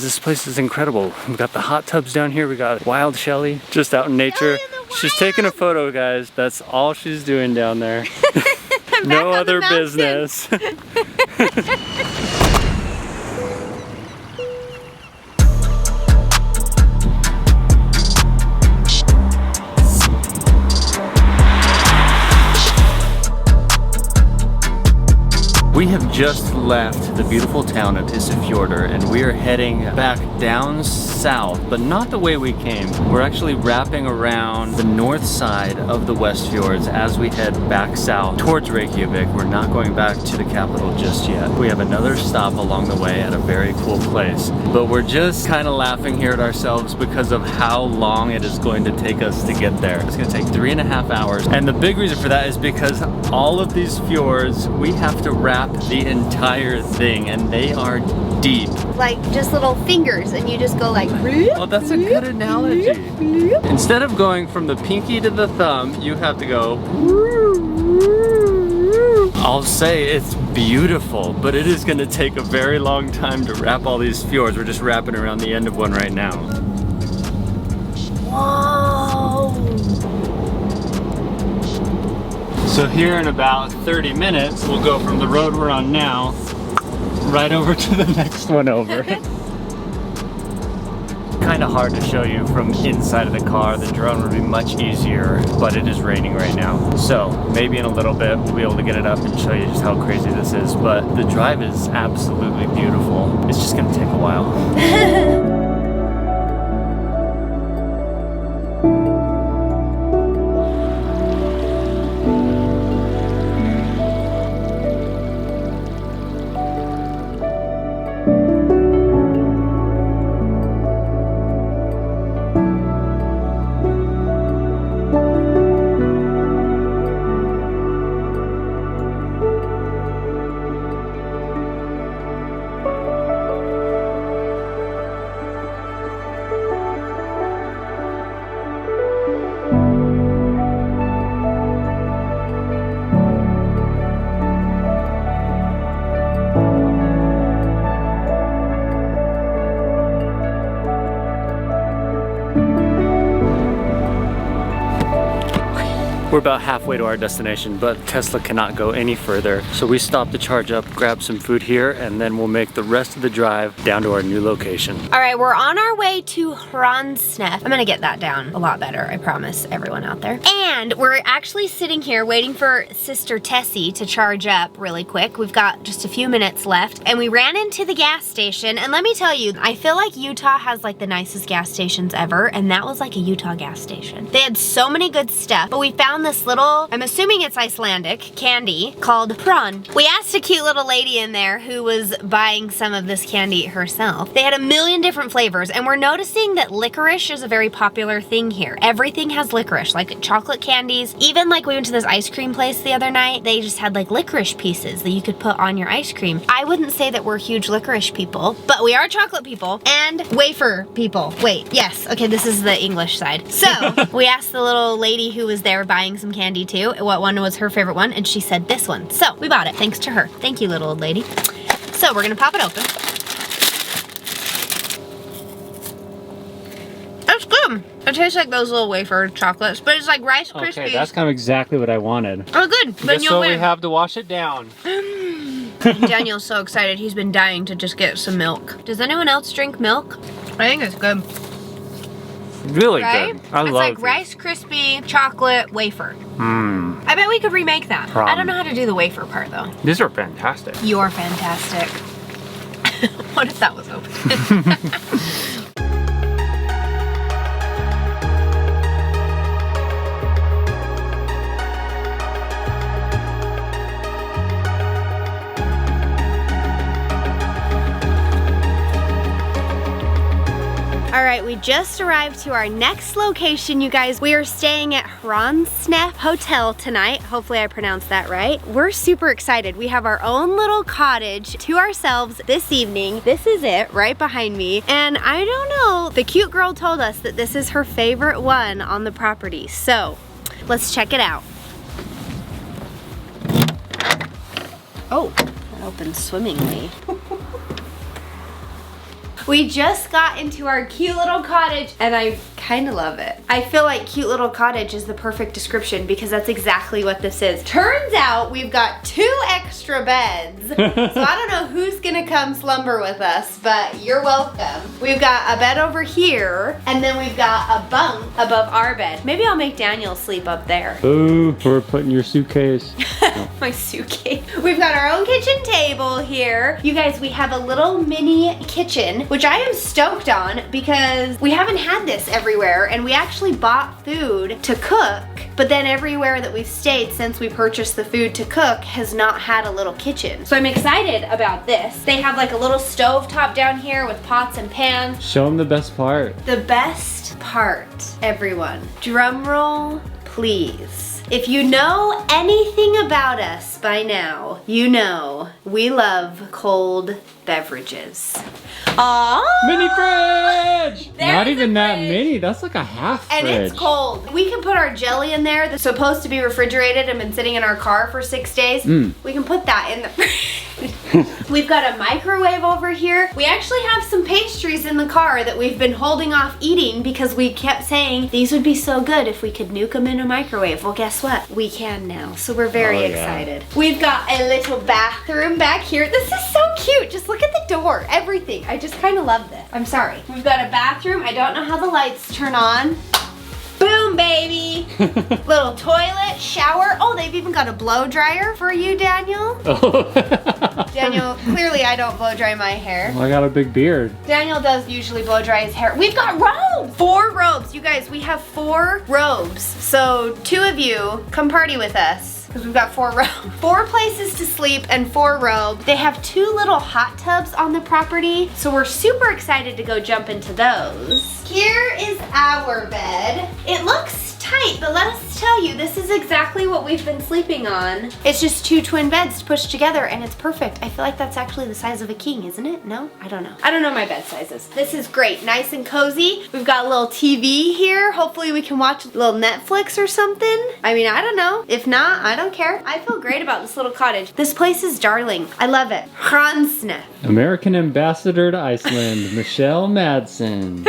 This place is incredible. We've got the hot tubs down here. We got wild Shelly just out in nature. She's taking a photo, guys. That's all she's doing down there. No other business. We have just left the beautiful town of Isafjordur and we are heading back down south, but not the way we came. We're actually wrapping around the north side of the West Fjords as we head back south towards Reykjavik. We're not going back to the capital just yet. We have another stop along the way at a very cool place, but we're just kind of laughing here at ourselves because of how long it is going to take us to get there. It's going to take 3.5 hours, and the big reason for that is because all of these fjords, we have to wrap the entire thing, and they are deep. Like just little fingers, and you just go like. Oh, that's a good analogy. Instead of going from the pinky to the thumb, you have to go. I'll say it's beautiful, but it is going to take a very long time to wrap all these fjords. We're just wrapping around the end of one right now. Whoa! So here in about 30 minutes, we'll go from the road we're on now right over to the next one over. Kind of hard to show you from inside of the car. The drone would be much easier, but it is raining right now. So maybe in a little bit we'll be able to get it up and show you just how crazy this is. But the drive is absolutely beautiful. It's just gonna take a while. We're about halfway to our destination, but Tesla cannot go any further. So we stopped to charge up, grab some food here, and then we'll make the rest of the drive down to our new location. All right, we're on our way to Hraunsnef. I'm gonna get that down a lot better, I promise everyone out there. And we're actually sitting here waiting for Sister Tessie to charge up really quick. We've got just a few minutes left, and we ran into the gas station. And let me tell you, I feel like Utah has like the nicest gas stations ever, and that was like a Utah gas station. They had so many good stuff, but we found this little, I'm assuming it's Icelandic, candy called prawn. We asked a cute little lady in there who was buying some of this candy herself. They had a million different flavors, and we're noticing that licorice is a very popular thing here. Everything has licorice, like chocolate candies. Even like we went to this ice cream place the other night, they just had like licorice pieces that you could put on your ice cream. I wouldn't say that we're huge licorice people, but we are chocolate people and wafer people. Wait, yes, okay, this is the English side. So we asked the little lady who was there buying some candy too, what one was her favorite one, and she said this one. So we bought it, thanks to her. Thank you, little old lady. So we're gonna pop it open. It's good. It tastes like those little wafer chocolates, but it's like Rice Krispies. Okay, that's kind of exactly what I wanted. Oh, good. Then so we have to wash it down. Daniel's so excited. He's been dying to just get some milk. Does anyone else drink milk? I think it's good. Really right? good. I love it. It's like Rice Krispie chocolate wafer. Mmm. I bet we could remake that. I don't know how to do the wafer part though. These are fantastic. You're fantastic. What if that was open? All right, we just arrived to our next location, you guys. We are staying at Hraunsnef Hotel tonight. Hopefully I pronounced that right. We're super excited. We have our own little cottage to ourselves this evening. This is it right behind me. And I don't know, the cute girl told us that this is her favorite one on the property. So let's check it out. Oh, that opened swimmingly. We just got into our cute little cottage and I kind of love it. I feel like cute little cottage is the perfect description because that's exactly what this is. Turns out we've got 2 extra beds. So I don't know who's gonna come slumber with us, but you're welcome. We've got a bed over here and then we've got a bunk above our bed. Maybe I'll make Daniel sleep up there. Ooh, we're putting your suitcase. My suitcase. We've got our own kitchen table here. You guys, we have a little mini kitchen, which I am stoked on because we haven't had this everywhere and we actually bought food to cook, but then everywhere that we've stayed since we purchased the food to cook has not had a little kitchen. So I'm excited about this. They have like a little stove top down here with pots and pans. Show them the best part. The best part, everyone. Drum roll, please. If you know anything about us by now, you know we love cold beverages. Aww! Mini fridge! There's Not even a that fridge. mini, that's like a half fridge. And it's cold. We can put our jelly in there that's supposed to be refrigerated and been sitting in our car for 6 days. We can put that in the fridge. We've got a microwave over here. We actually have some pastries in the car that we've been holding off eating because we kept saying these would be so good if we could nuke them in a microwave. Well, guess what? We can now, so we're very excited. We've got a little bathroom back here. This is so cute. Just look at the door. Everything. I just kind of love this. I'm sorry. We've got a bathroom. I don't know how the lights turn on. Boom, baby. Little toilet, shower. Oh, they've even got a blow dryer for you, Daniel. Daniel, clearly I don't blow dry my hair. Well, I got a big beard. Daniel does usually blow dry his hair. We've got robes. 4 robes. You guys, we have 4 robes. So 2 of you come party with us. Because we've got 4 robes. 4 places to sleep and 4 robes. They have 2 little hot tubs on the property, so we're super excited to go jump into those. Here is our bed. It looks tight, but let us tell you, this is exactly what we've been sleeping on. It's just 2 twin beds pushed together and it's perfect. I feel like that's actually the size of a king, isn't it? No? I don't know. I don't know my bed sizes. This is great, nice and cozy. We've got a little TV here. Hopefully we can watch a little Netflix or something. I mean, I don't know. If not, I don't care. I feel great about this little cottage. This place is darling. I love it. Hraunsnef. American Ambassador to Iceland, Michelle Madsen.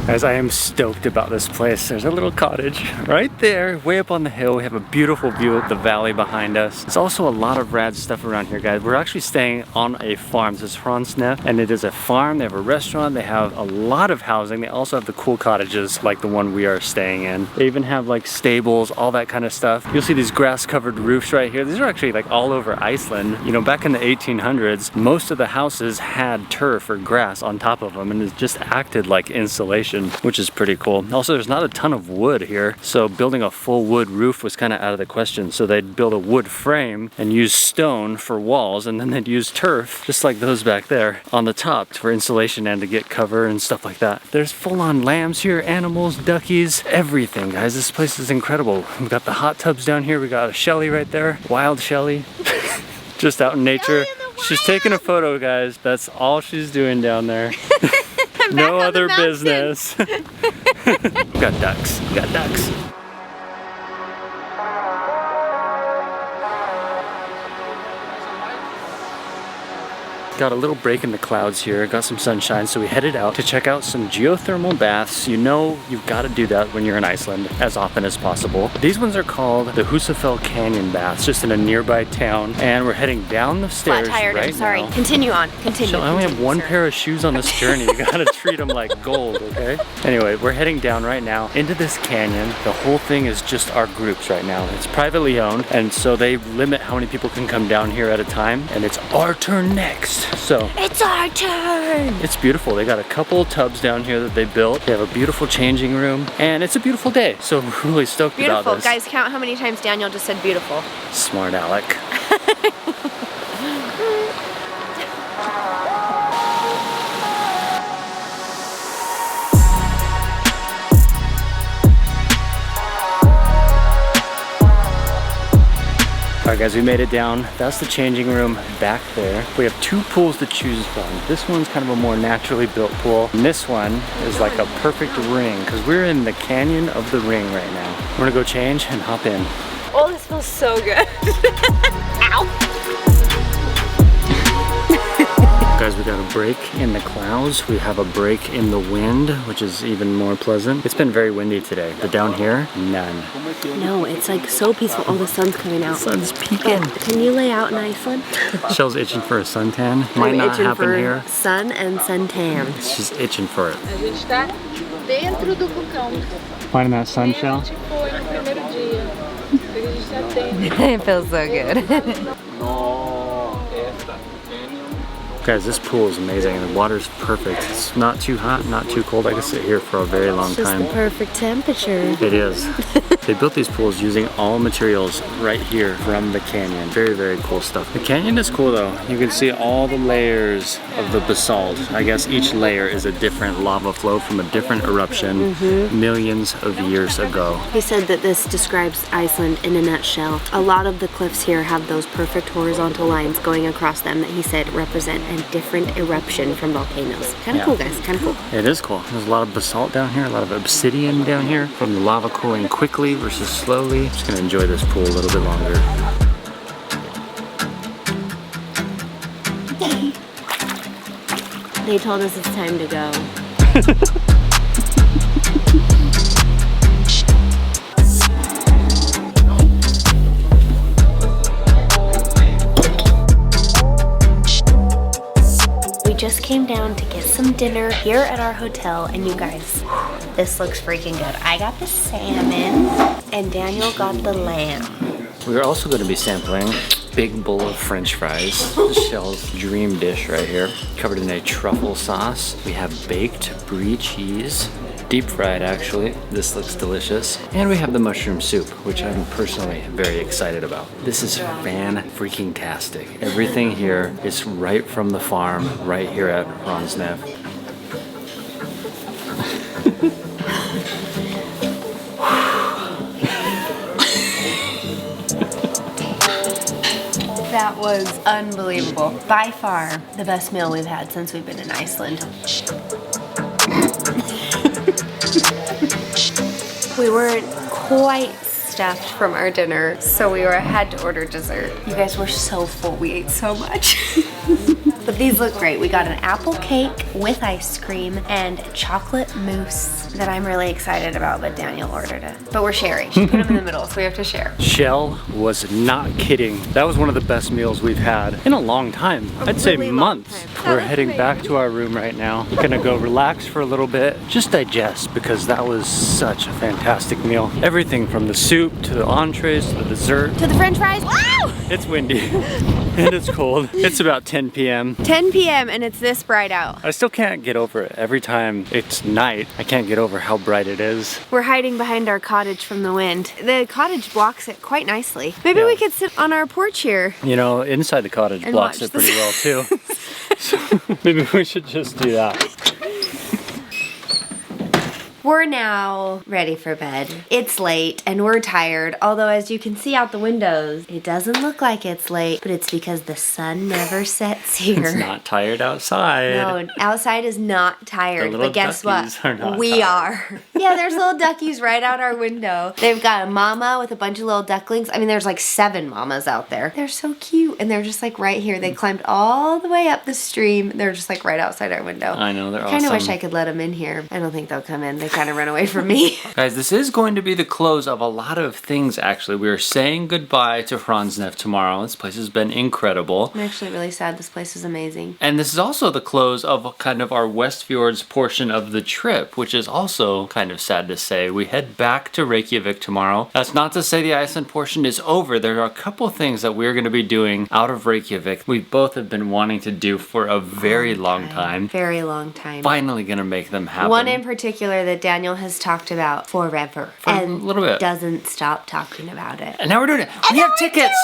Guys, I am stoked about this place. There's a little cottage right there, way up on the hill. We have a beautiful view of the valley behind us. There's also a lot of rad stuff around here, guys. We're actually staying on a farm. This is Hraunsnef, and it is a farm. They have a restaurant. They have a lot of housing. They also have the cool cottages like the one we are staying in. They even have like stables, all that kind of stuff. You'll see these grass-covered roofs right here. These are actually like all over Iceland. You know, back in the 1800s, most of the houses had turf or grass on top of them, and it just acted like insulation, which is pretty cool. Also, there's not a ton of wood here, so building a full wood roof was kind of out of the question. So they'd build a wood frame and use stone for walls, and then they'd use turf, just like those back there, on the top for insulation and to get cover and stuff like that. There's full-on lambs here, animals, duckies, everything, guys. This place is incredible. We've got the hot tubs down here. We got a Shelly right there, wild Shelly, just out in nature. She's taking a photo, guys. That's all she's doing down there. No other business. We got ducks. We got ducks. Got a little break in the clouds here, got some sunshine, so we headed out to check out some geothermal baths. You know you've got to do that when you're in Iceland as often as possible. These ones are called the Husafell Canyon Baths, just in a nearby town, and we're heading down the stairs Flat-tired, right I'm sorry. now. Continue on, continue. So I only have one pair of shoes on this journey. You gotta treat them like gold, okay? Anyway, we're heading down right now into this canyon. The whole thing is just our groups right now. It's privately owned, and so they limit how many people can come down here at a time, and it's our turn next. So it's our turn! It's beautiful. They got a couple tubs down here that they built. They have a beautiful changing room, and it's a beautiful day. So we're really stoked about this. Beautiful. Guys, count how many times Daniel just said beautiful. Smart Alec. Alright guys, we made it down. That's the changing room back there. We have 2 pools to choose from. This one's kind of a more naturally built pool. And this one is like a perfect ring, because we're in the canyon of the ring right now. We're gonna go change and hop in. Oh, this smells so good. Ow! guys, we got a break in the clouds. We have a break in the wind, which is even more pleasant. It's been very windy today, but down here, none. No, it's like so peaceful. Oh, the sun's coming out. The sun's peeking. Can you lay out in Iceland? Shell's itching for a suntan. Might not happen for here. Sun and suntan. She's itching for it. A gente tá dentro do vulcão. Finding that sun, Shell? A gente foi no primeiro dia. A gente já tem. It feels so good. Guys, this pool is amazing and the water's perfect. It's not too hot, not too cold. I could sit here for a very long time. It's the perfect temperature. It is. They built these pools using all materials right here from the canyon. Very, very cool stuff. The canyon is cool though. You can see all the layers of the basalt. I guess each layer is a different lava flow from a different eruption millions of years ago. He said that this describes Iceland in a nutshell. A lot of the cliffs here have those perfect horizontal lines going across them that he said represent a different eruption from volcanoes. Kind of cool, guys. Kind of cool. It is cool. There's a lot of basalt down here, a lot of obsidian down here from the lava cooling quickly versus slowly. Just gonna enjoy this pool a little bit longer. They told us it's time to go. We just came down to get some dinner here at our hotel, and you guys, this looks freaking good. I got the salmon, and Daniel got the lamb. We're also going to be sampling big bowl of French fries. Shell's dream dish right here, covered in a truffle sauce. We have baked brie cheese, deep fried actually. This looks delicious. And we have the mushroom soup, which I'm personally very excited about. This is fan-freaking-tastic. Everything here is right from the farm, right here at Hraunsnef. That was unbelievable. By far the best meal we've had since we've been in Iceland. We weren't quite stuffed from our dinner, so we had to order dessert. You guys were so full, we ate so much. But these look great. We got an apple cake with ice cream and chocolate mousse that I'm really excited about, but Daniel ordered it. But we're sharing. She put them in the middle, so we have to share. Shell was not kidding. That was one of the best meals we've had in a long time. I'd say months. We're heading back to our room right now. We're gonna go relax for a little bit, just digest, because that was such a fantastic meal. Everything from the soup to the entrees to the dessert. To the French fries. Wow! It's windy and it's cold. It's about 10 p.m. 10 p.m. and it's this bright out. I still can't get over it. Every time it's night, I can't get over how bright it is. We're hiding behind our cottage from the wind. The cottage blocks it quite nicely. Maybe we could sit on our porch here. You know, inside the cottage and blocks it pretty well too. So maybe we should just do that. We're now ready for bed. It's late and we're tired, although as you can see out the windows, it doesn't look like it's late, but it's because the sun never sets here. It's not tired outside. No, outside is not tired, but guess what? We are. Yeah, there's little duckies right out our window. They've got a mama with a bunch of little ducklings. I mean, there's like 7 mamas out there. They're so cute, and they're just like right here. They climbed all the way up the stream. They're just like right outside our window. I know, they're awesome. I kind of wish I could let them in here. I don't think they'll come in. They kind of run away from me. Guys, this is going to be the close of a lot of things actually. We are saying goodbye to Hraunsnef tomorrow. This place has been incredible. I'm actually really sad. This place is amazing. And this is also the close of kind of our West Fjords portion of the trip, which is also kind of sad to say. We head back to Reykjavik tomorrow. That's not to say the Iceland portion is over. There are a couple things that we're going to be doing out of Reykjavik we both have been wanting to do for a very long time. Very long time. Finally going to make them happen. One in particular that Daniel has talked about forever. For a little bit. Doesn't stop talking about it. And now we're doing it. We have tickets.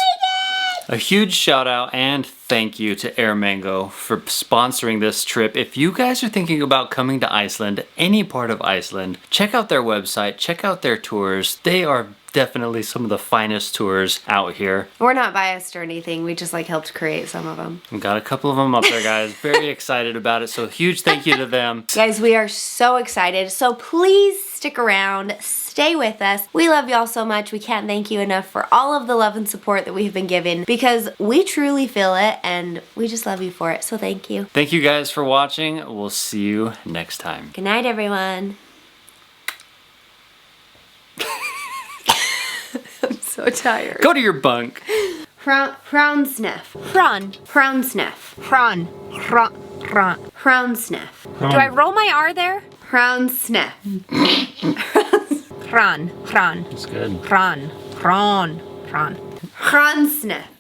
A huge shout out and thank you to Air Mango for sponsoring this trip. If you guys are thinking about coming to Iceland, any part of Iceland, check out their website, check out their tours. They are definitely some of the finest tours out here. We're not biased or anything. We just like helped create some of them. We got a couple of them up there, guys. Very excited about it. So huge thank you to them. Guys, we are so excited. So please stick around. stay with us. We love y'all so much. We can't thank you enough for all of the love and support that we've been given because we truly feel it and we just love you for it. So thank you. Thank you guys for watching. We'll see you next time. Good night, everyone. I'm so tired. Go to your bunk. Hraunsnef. Hraunsnef. Hraunsnef. Do I roll my R there? Hraunsnef. It's good. Hraunsnef.